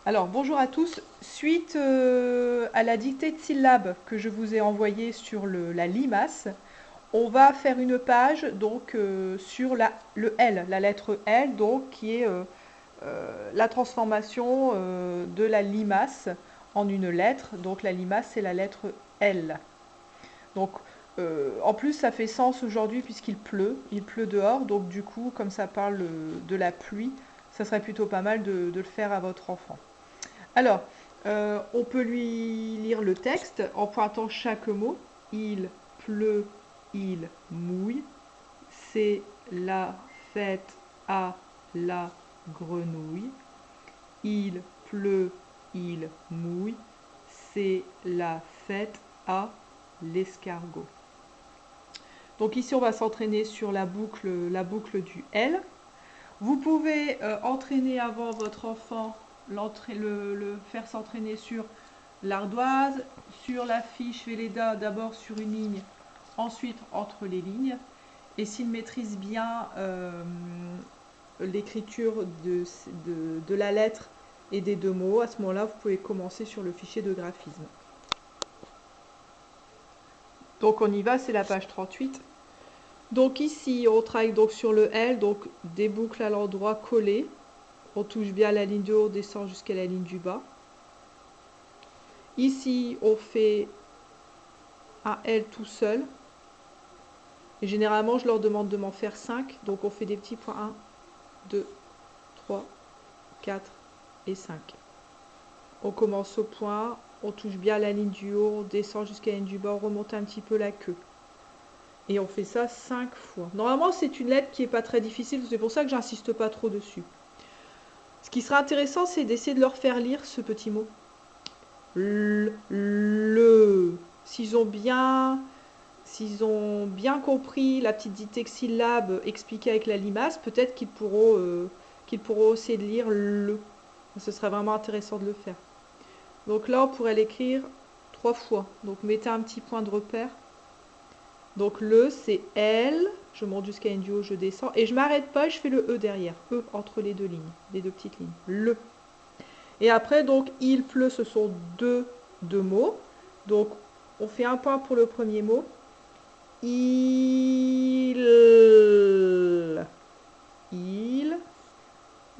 Alors, bonjour à tous. Suite à la dictée de syllabes que je vous ai envoyée sur la limace, on va faire une page donc sur le L, la lettre L, donc qui est la transformation de la limace en une lettre. Donc la limace, c'est la lettre L. Donc en plus, ça fait sens aujourd'hui puisqu'il pleut. Il pleut dehors, donc du coup, comme ça parle de la pluie, ça serait plutôt pas mal de le faire à votre enfant. Alors, on peut lui lire le texte en pointant chaque mot. Il pleut, il mouille. C'est la fête à la grenouille. Il pleut, il mouille. C'est la fête à l'escargot. Donc ici, on va s'entraîner sur la boucle du L. Vous pouvez entraîner avant votre enfant, le faire s'entraîner sur l'ardoise, sur la fiche Velleda, d'abord sur une ligne, ensuite entre les lignes. Et s'il maîtrise bien l'écriture de la lettre et des deux mots, à ce moment-là, vous pouvez commencer sur le fichier de graphisme. Donc on y va, c'est la page 38. Donc ici, on travaille donc sur le L, donc des boucles à l'endroit collées. On touche bien la ligne du haut, on descend jusqu'à la ligne du bas. Ici, on fait un L tout seul. Et généralement, je leur demande de m'en faire 5. Donc on fait des petits points 1, 2, 3, 4 et 5. On commence au point, on touche bien la ligne du haut, on descend jusqu'à la ligne du bas, on remonte un petit peu la queue. Et on fait ça 5 fois. Normalement, c'est une lettre qui n'est pas très difficile, c'est pour ça que j'insiste pas trop dessus. Ce qui sera intéressant, c'est d'essayer de leur faire lire ce petit mot. Le. S'ils ont bien compris la petite dictée syllabe expliquée avec la limace, peut-être qu'ils pourront essayer de lire le. Ce serait vraiment intéressant de le faire. Donc là, on pourrait l'écrire 3 fois. Donc mettez un petit point de repère. Donc le, c'est L. Je monte jusqu'à une du haut, je descends. Et je ne m'arrête pas, je fais le E derrière. E entre les deux lignes, les deux petites lignes. Le. Et après, donc, il pleut, ce sont deux mots. Donc, on fait un point pour le premier mot. Il.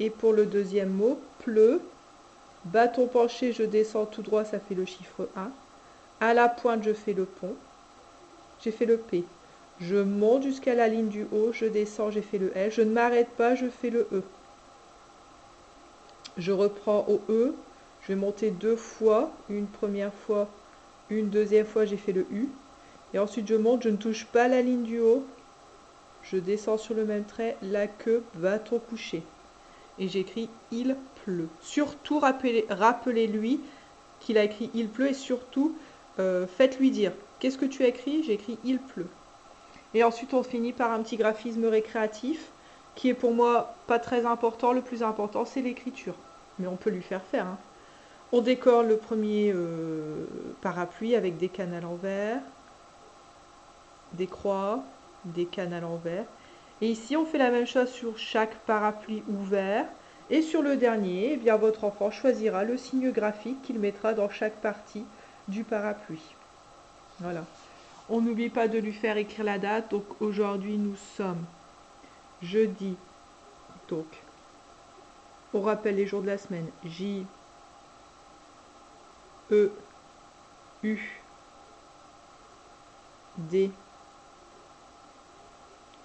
Et pour le deuxième mot, pleut. Bâton penché, je descends tout droit, ça fait le chiffre 1. À la pointe, je fais le pont. J'ai fait le P. Je monte jusqu'à la ligne du haut, je descends, j'ai fait le L. Je ne m'arrête pas, je fais le E. Je reprends au E. Je vais monter 2 fois. Une première fois, une deuxième fois, j'ai fait le U. Et ensuite, je monte, je ne touche pas la ligne du haut. Je descends sur le même trait, la queue, bâton couché. Et j'écris il pleut. Surtout, rappelez-lui qu'il a écrit il pleut et surtout, faites-lui dire qu'est-ce que tu as écrit? J'ai écrit il pleut. Et ensuite, on finit par un petit graphisme récréatif qui est pour moi pas très important. Le plus important, c'est l'écriture. Mais on peut lui faire faire. Hein. On décore le premier parapluie avec des cannes à l'envers, des croix, des cannes à l'envers. Et ici, on fait la même chose sur chaque parapluie ouvert. Et sur le dernier, eh bien, votre enfant choisira le signe graphique qu'il mettra dans chaque partie du parapluie. Voilà. On n'oublie pas de lui faire écrire la date. Donc aujourd'hui, nous sommes jeudi. Donc, on rappelle les jours de la semaine. J, E, U, D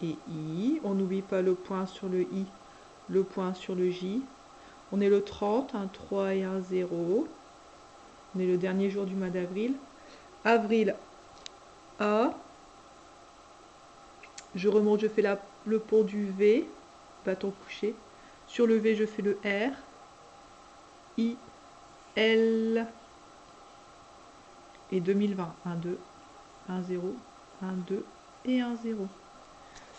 et I. On n'oublie pas le point sur le I, le point sur le J. On est le 30, un 3 et un 0. On est le dernier jour du mois d'avril. Avril A. Je remonte, je fais le pont du V, bâton couché. Sur le V, je fais le R. I, L. Et 2020. 1, 2, 1, 0, 1, 2 et 1, 0.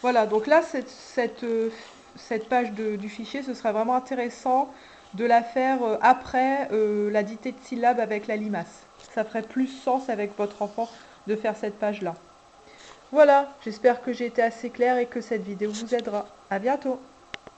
Voilà, donc là, cette page du fichier, ce sera vraiment intéressant de la faire après la dictée de syllabes avec la limace. Ça ferait plus sens avec votre enfant de faire cette page-là. Voilà, j'espère que j'ai été assez claire et que cette vidéo vous aidera. À bientôt!